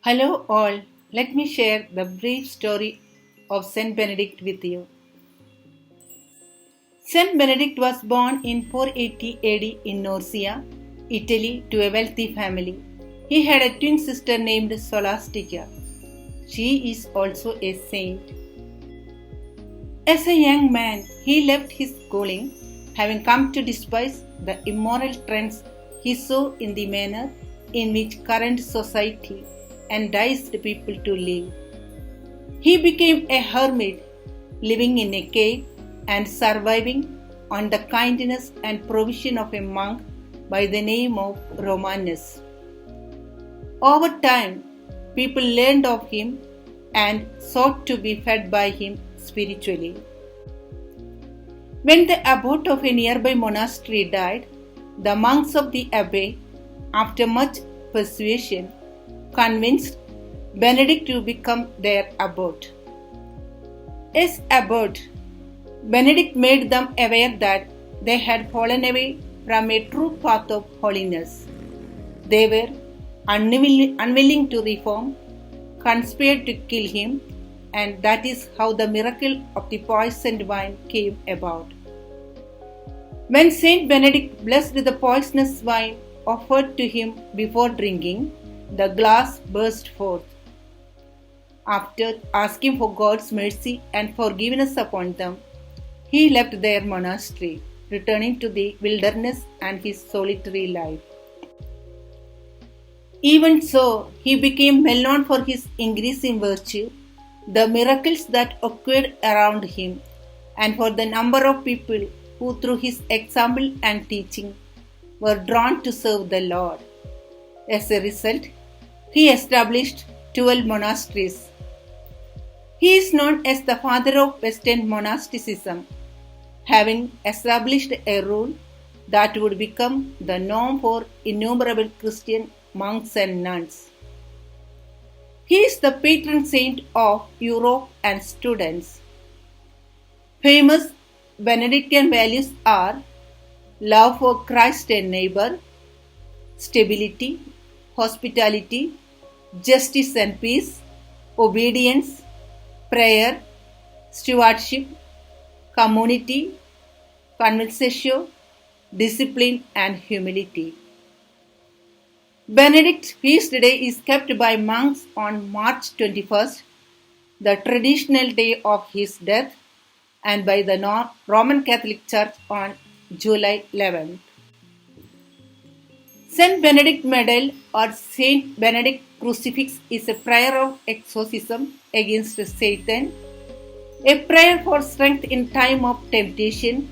Hello, all. Let me share the brief story of Saint Benedict with you. Saint Benedict was born in 480 AD in Norcia, Italy, to a wealthy family. He had a twin sister named Scholastica. She is also a saint. As a young man, he left his schooling, having come to despise the immoral trends he saw in the manner in which current society enticed people to live. He became a hermit, living in a cave and surviving on the kindness and provision of a monk by the name of Romanus. Over time, people learned of him and sought to be fed by him spiritually. When the abbot of a nearby monastery died, the monks of the abbey, after much persuasion, convinced Benedict to become their abbot. As abbot, Benedict made them aware that they had fallen away from a true path of holiness. They were unwilling to reform, conspired to kill him, and that is how the miracle of the poisoned wine came about. When Saint Benedict blessed the poisonous wine offered to him before drinking, the glass burst forth. After asking for God's mercy and forgiveness upon them, he left their monastery, returning to the wilderness and his solitary life. Even so, he became well known for his increasing virtue, the miracles that occurred around him, and for the number of people who, through his example and teaching, were drawn to serve the Lord. As a result, he established 12 monasteries. He is known as the father of Western monasticism, having established a rule that would become the norm for innumerable Christian monks and nuns. He is the patron saint of Europe and students. Famous Benedictine values are love for Christ and neighbor, stability, hospitality, justice and peace, obedience, prayer, stewardship, community, conversatio, discipline and humility. Benedict's feast day is kept by monks on March 21st, the traditional day of his death, and by the Roman Catholic Church on July 11th. Saint Benedict Medal or Saint Benedict Crucifix is a prayer of exorcism against Satan, a prayer for strength in time of temptation,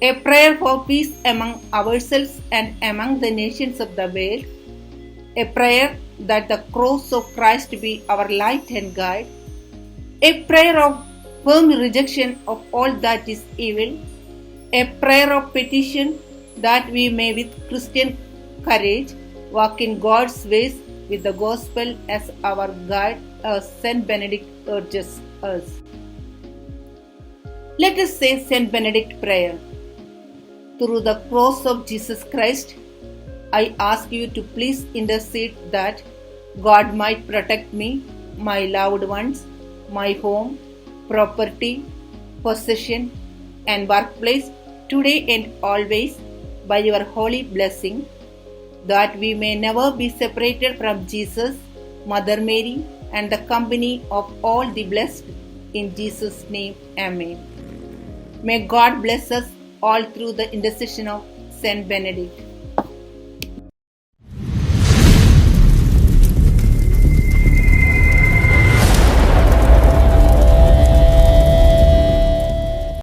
a prayer for peace among ourselves and among the nations of the world, a prayer that the cross of Christ be our light and guide, a prayer of firm rejection of all that is evil, a prayer of petition that we may with Christian courage walk in God's ways with the gospel as our guide, as Saint Benedict urges us. Let us say Saint Benedict prayer. Through the cross of Jesus Christ, I ask you to please intercede that God might protect me, my loved ones, my home, property, possession, and workplace today and always by your holy blessing, that we may never be separated from Jesus, Mother Mary, and the company of all the blessed. In Jesus' name, Amen. May God bless us all through the intercession of Saint Benedict.